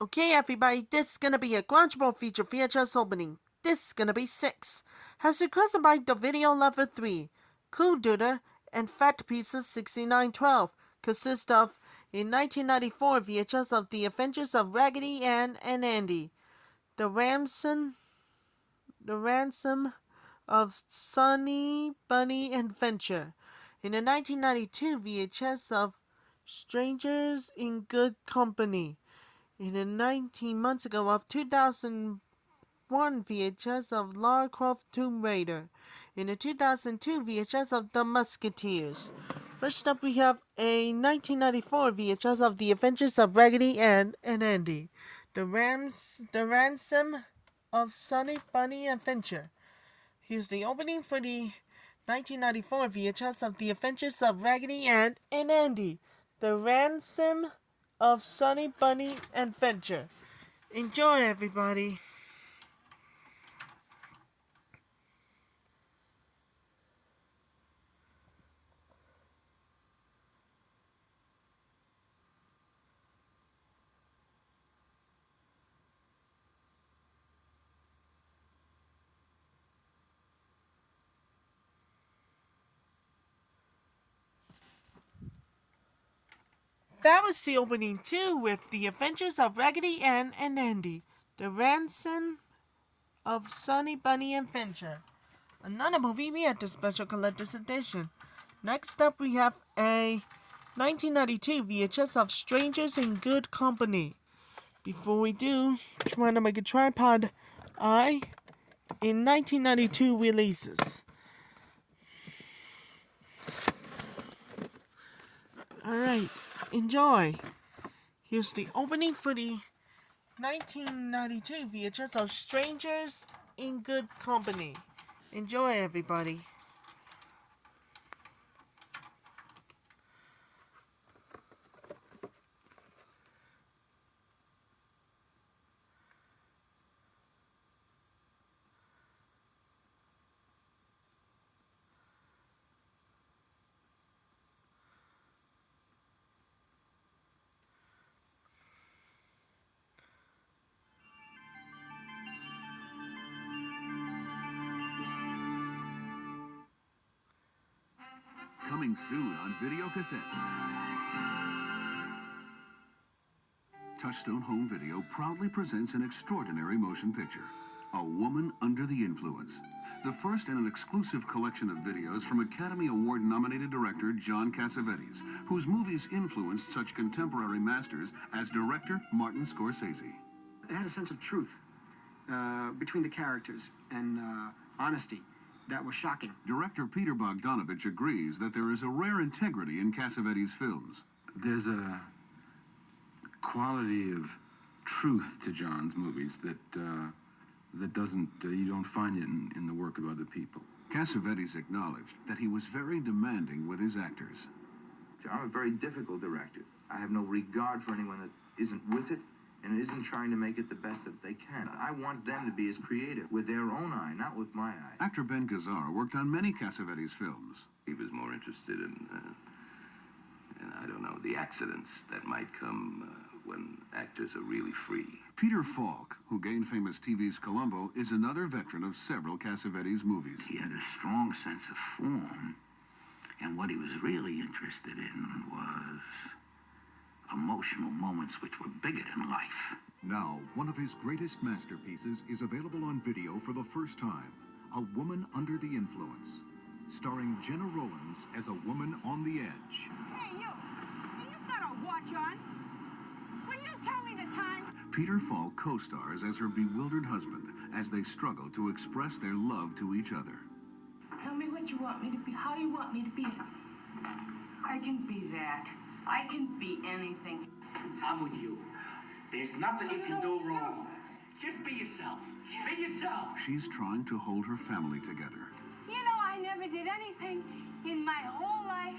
Okay, everybody, this is gonna be a Quadruple feature VHS opening. This is gonna be 6. Has requested by The Video Lover 3. Coolduder and Fat Pieces 6912 consist of a 1994 VHS of The Adventures of Raggedy Ann and Andy. The Ransom of Sunny Bunny Adventure. In the 1992 VHS of Strangers in Good Company. In the 19 months ago of 2001 VHS of Lara Croft Tomb Raider. In the 2002 VHS of The Musketeers. First up we have a 1994 VHS of The Adventures of Raggedy Ann and Andy. The Ransom of Sunny Bunny Adventure. Here's the opening for the 1994 VHS of The Adventures of Raggedy Ann and Andy. The Ransom of Sunny Bunny Adventure. Enjoy, everybody. That was the opening too, with The Adventures of Raggedy Ann and Andy. The Ransom of Sunny Bunny Adventure. Another movie we had the special collector's edition. Next up we have a 1992 VHS of Strangers in Good Company. Before we do, trying to make a tripod eye in 1992 releases. Alright, enjoy. Here's the opening for the 1992 VHS of Strangers in Good Company. Enjoy, everybody. Coming soon on videocassette. Touchstone Home Video proudly presents an extraordinary motion picture, A Woman Under the Influence. The first in an exclusive collection of videos from Academy Award-nominated director John Cassavetes, whose movies influenced such contemporary masters as director Martin Scorsese. It had a sense of truth between the characters and honesty that was shocking. Director Peter Bogdanovich agrees that there is a rare integrity in Cassavetes' films. There's a quality of truth to John's movies that doesn't you don't find it in the work of other people. Cassavetes acknowledged that he was very demanding with his actors. I'm a very difficult director. I have no regard for anyone that isn't with it and isn't trying to make it the best that they can. I want them to be as creative with their own eye, not with my eye. Actor Ben Gazzara worked on many Cassavetes films. He was more interested in I don't know, the accidents that might come when actors are really free. Peter Falk, who gained famous TV's Columbo, is another veteran of several Cassavetes movies. He had a strong sense of form, and what he was really interested in was emotional moments which were bigger than life. Now, one of his greatest masterpieces is available on video for the first time, A Woman Under the Influence, starring Jenna Rollins as a woman on the edge. Hey, you've got a watch on. Will you tell me the time? Peter Falk co-stars as her bewildered husband as they struggle to express their love to each other. Tell me what you want me to be, how you want me to be. I can be that. I can be anything. I'm with you. There's nothing you can do wrong. Just be yourself. Be yourself. She's trying to hold her family together. You know, I never did anything in my whole life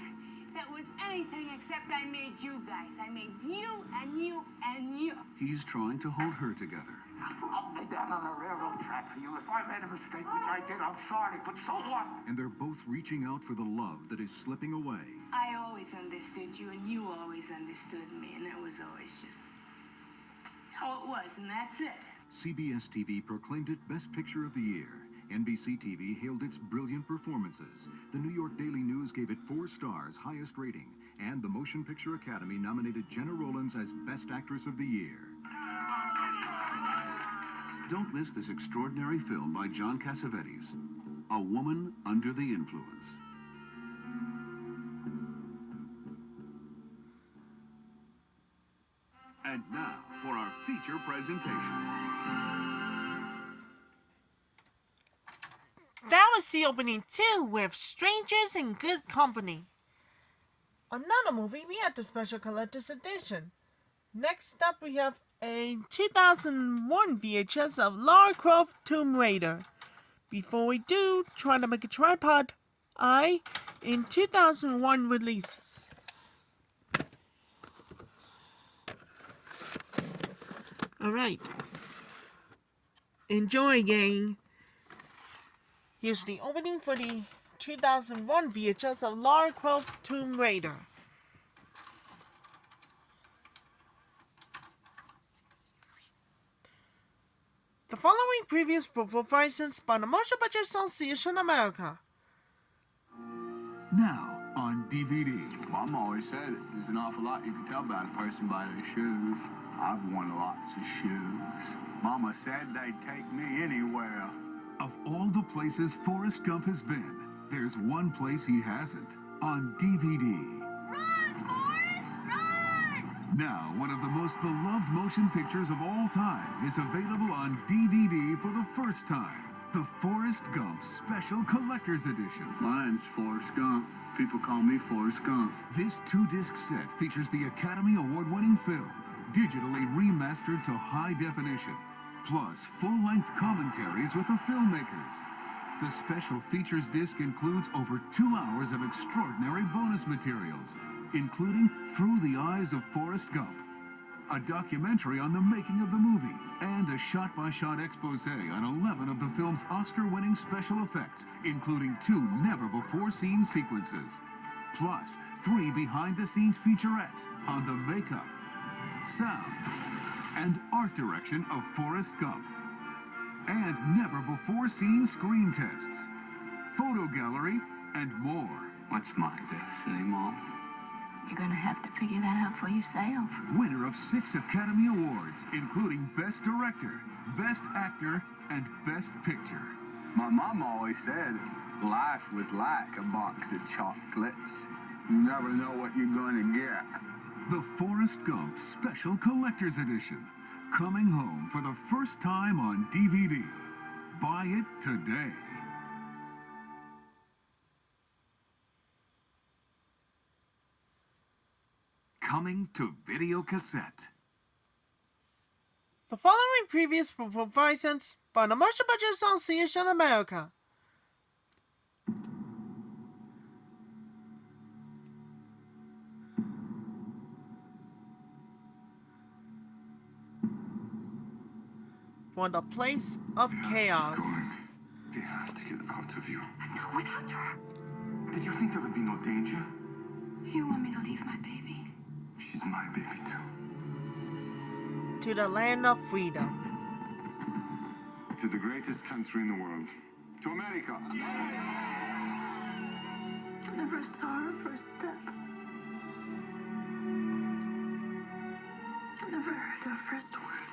that was anything except I made you guys. I made you and you and you. He's trying to hold her together. I'll be down on the railroad track for you. If I made a mistake, which I did, I'm sorry, but so what? And they're both reaching out for the love that is slipping away. I always understood you and you always understood me, and it was always just... Oh, was, and that's it. CBS TV proclaimed it Best Picture of the Year. NBC TV hailed its brilliant performances. The New York Daily News gave it 4 stars, highest rating, and the Motion Picture Academy nominated Jenna Rollins as Best Actress of the Year. Don't miss this extraordinary film by John Cassavetes, A Woman Under the Influence. And now for our feature presentation. That was the opening too, with Strangers in Good Company. Another movie, we had the special collector's edition. Next up, we have a 2001 VHS of Lara Croft Tomb Raider. Before we do, try to make a tripod eye in 2001 releases. Alright. Enjoy, gang. Here's the opening for the 2001 VHS of Lara Croft Tomb Raider. The following previous performances by the Motion Picture Association America. Now on DVD. Mom always said there's an awful lot you can tell about a person by their shoes. I've worn lots of shoes. Mama said they'd take me anywhere. Of all the places Forrest Gump has been, there's one place he hasn't. On DVD. Run, Forrest, run! Now, one of the most beloved motion pictures of all time is available on DVD for the first time. The Forrest Gump Special Collector's Edition. Mine's Forrest Gump. People call me Forrest Gump. This 2-disc set features the Academy Award-winning film, digitally remastered to high definition, plus full-length commentaries with the filmmakers. The special features disc includes over 2 hours of extraordinary bonus materials, including Through the Eyes of Forrest Gump, a documentary on the making of the movie, and a shot-by-shot expose on 11 of the film's Oscar-winning special effects, including 2 never-before-seen sequences, plus 3 behind-the-scenes featurettes on the makeup, sound, and art direction of Forrest Gump, and never-before-seen screen tests, photo gallery, and more. What's my destiny, Mom? You're gonna have to figure that out for yourself. Winner of 6 Academy Awards, including Best Director, Best Actor, and Best Picture. My mom always said life was like a box of chocolates. You never know what you're gonna get. The Forrest Gump Special Collector's Edition, coming home for the first time on DVD. Buy it today. Coming to videocassette. The following previous performances by the Motion Picture Association America. For the Place of Chaos. We have to get out of you. Not without her. Did you think there would be no danger? You want me to leave my baby? She's my baby too. To the Land of Freedom. To the greatest country in the world. To America. I never saw her first step. I never heard her first word.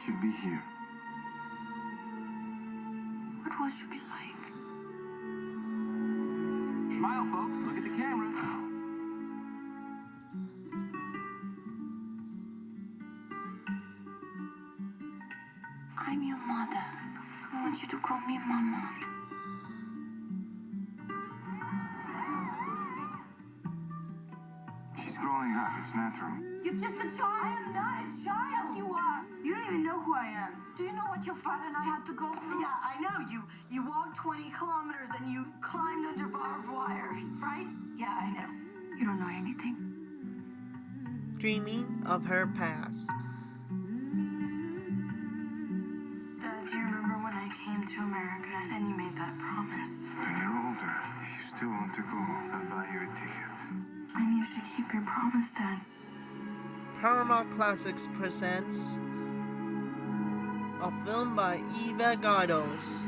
She'll be here. What will she be like? Smile, folks. Look at the camera. I'm your mother. I want you to call me Mama. She's growing up. It's natural. You're just a child. I am not a child. Yes, you are. You don't even know who I am. Do you know what your father and I had to go through? Yeah, I know. You walked 20 kilometers and you climbed under barbed wire, right? Yeah, I know. You don't know anything. Dreaming of her past. Dad, do you remember when I came to America and you made that promise? When you're older, you still want to go. I'll buy you a ticket. I need you to keep your promise, Dad. Paramount Classics presents a film by Eva Gardos.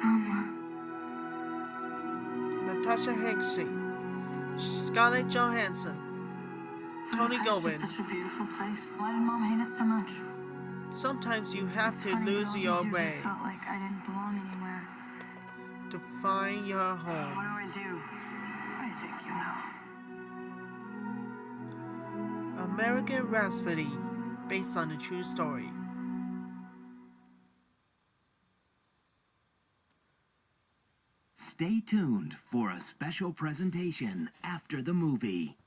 Mama. Natasha Hickey, Scarlett Johansson, Tony Goldwyn. It's such a beautiful place. Why did Mom hate it so much? Sometimes you have It's to funny, lose but all your these years way I felt like I didn't belong anywhere. to find your What home. do I do? I think you know. American Rhapsody, based on a true story. Stay tuned for a special presentation after the movie.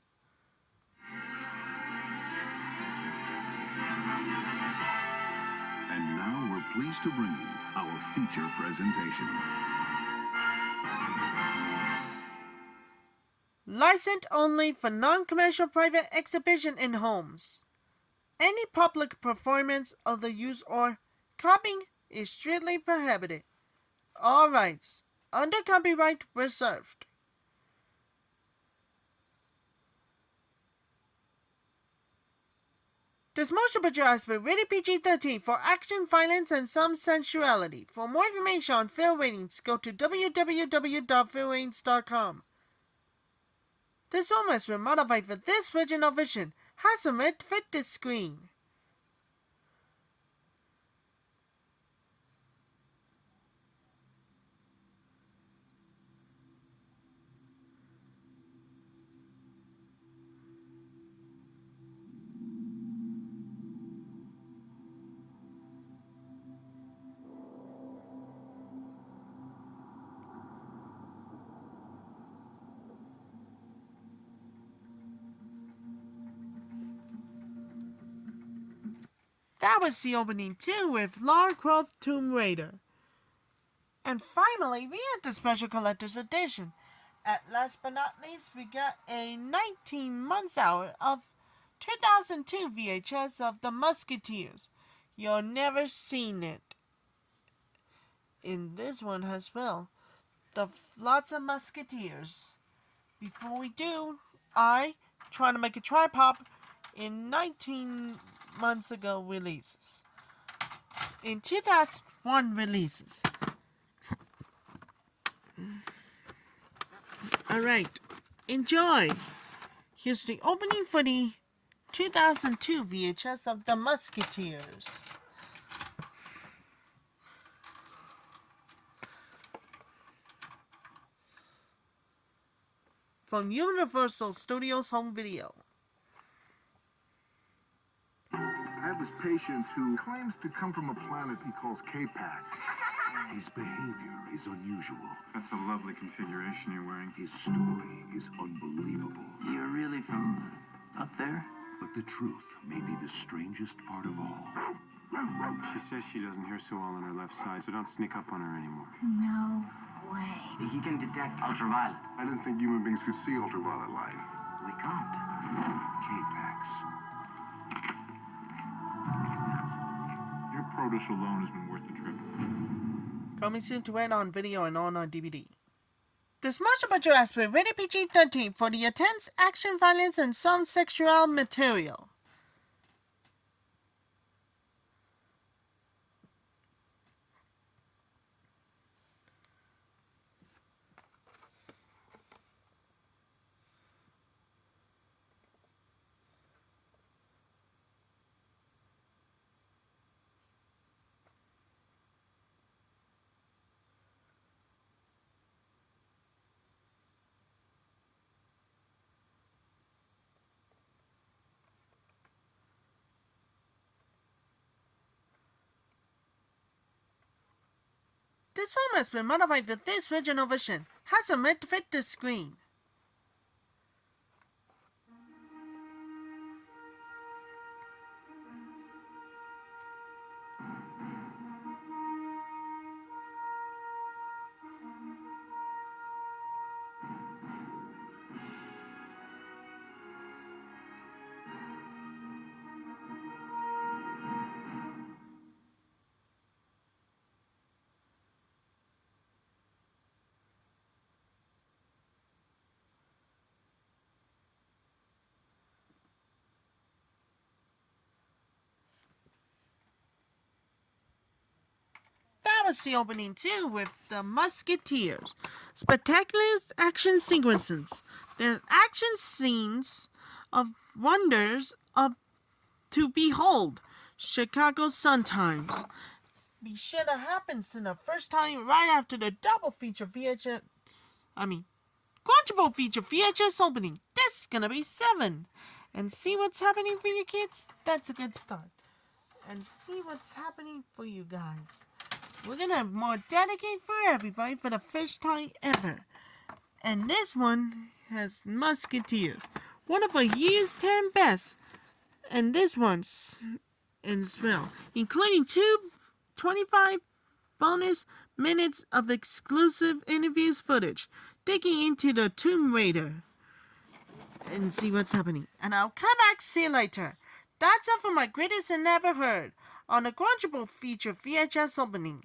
And now we're pleased to bring you our feature presentation. Licensed only for non-commercial private exhibition in homes. Any public performance of the use or copying is strictly prohibited. All rights under copyright reserved. This motion picture has been rated PG-13 for action, violence, and some sensuality. For more information on film ratings, go to www.filmratings.com. This film has been modified for this original vision, has a meant to fit this screen. That was the opening too with Lara Croft Tomb Raider. And finally, we had the special collector's edition. At last but not least, we got a 19 months hour of 2002 VHS of the Musketeers. You'll never seen it. In this one as well. Lots of Musketeers. Before we do, I try to make a tripod in 19 months ago releases. In 2001 releases. Alright, enjoy. Here's the opening for the 2002 VHS of the Musketeers. From Universal Studios Home Video. I have this patient who claims to come from a planet he calls K-Pax. His behavior is unusual. That's a lovely configuration you're wearing. His story is unbelievable. You're really from up there? But the truth may be the strangest part of all. She says she doesn't hear so well on her left side, so don't sneak up on her anymore. No way. He can detect ultraviolet. I didn't think human beings could see ultraviolet light. We can't. K-Pax. Your produce alone has been worth the trip. Coming soon to end on video and on DVD. This motion picture has been rated PG-13 for the intense action, violence, and some sexual material. This film has been modified for this original vision, has a meant to fit the screen. was the opening too, with the Musketeers. Spectacular action sequences. The action scenes of wonders of to behold. Chicago Sun-Times. Be sure that happens in the first time right after the double feature quadruple feature VHS opening. That's gonna be 7. And see what's happening for you kids? That's a good start. And see what's happening for you guys. We're gonna have more dedicated for everybody for the first time ever. And this one has Musketeers. One of the year's 10 best. And this one's as well, including 25 bonus minutes of exclusive interviews footage, digging into the Tomb Raider and see what's happening. And I'll come back, see you later. That's all for my greatest and never heard on the Quadruple feature VHS opening.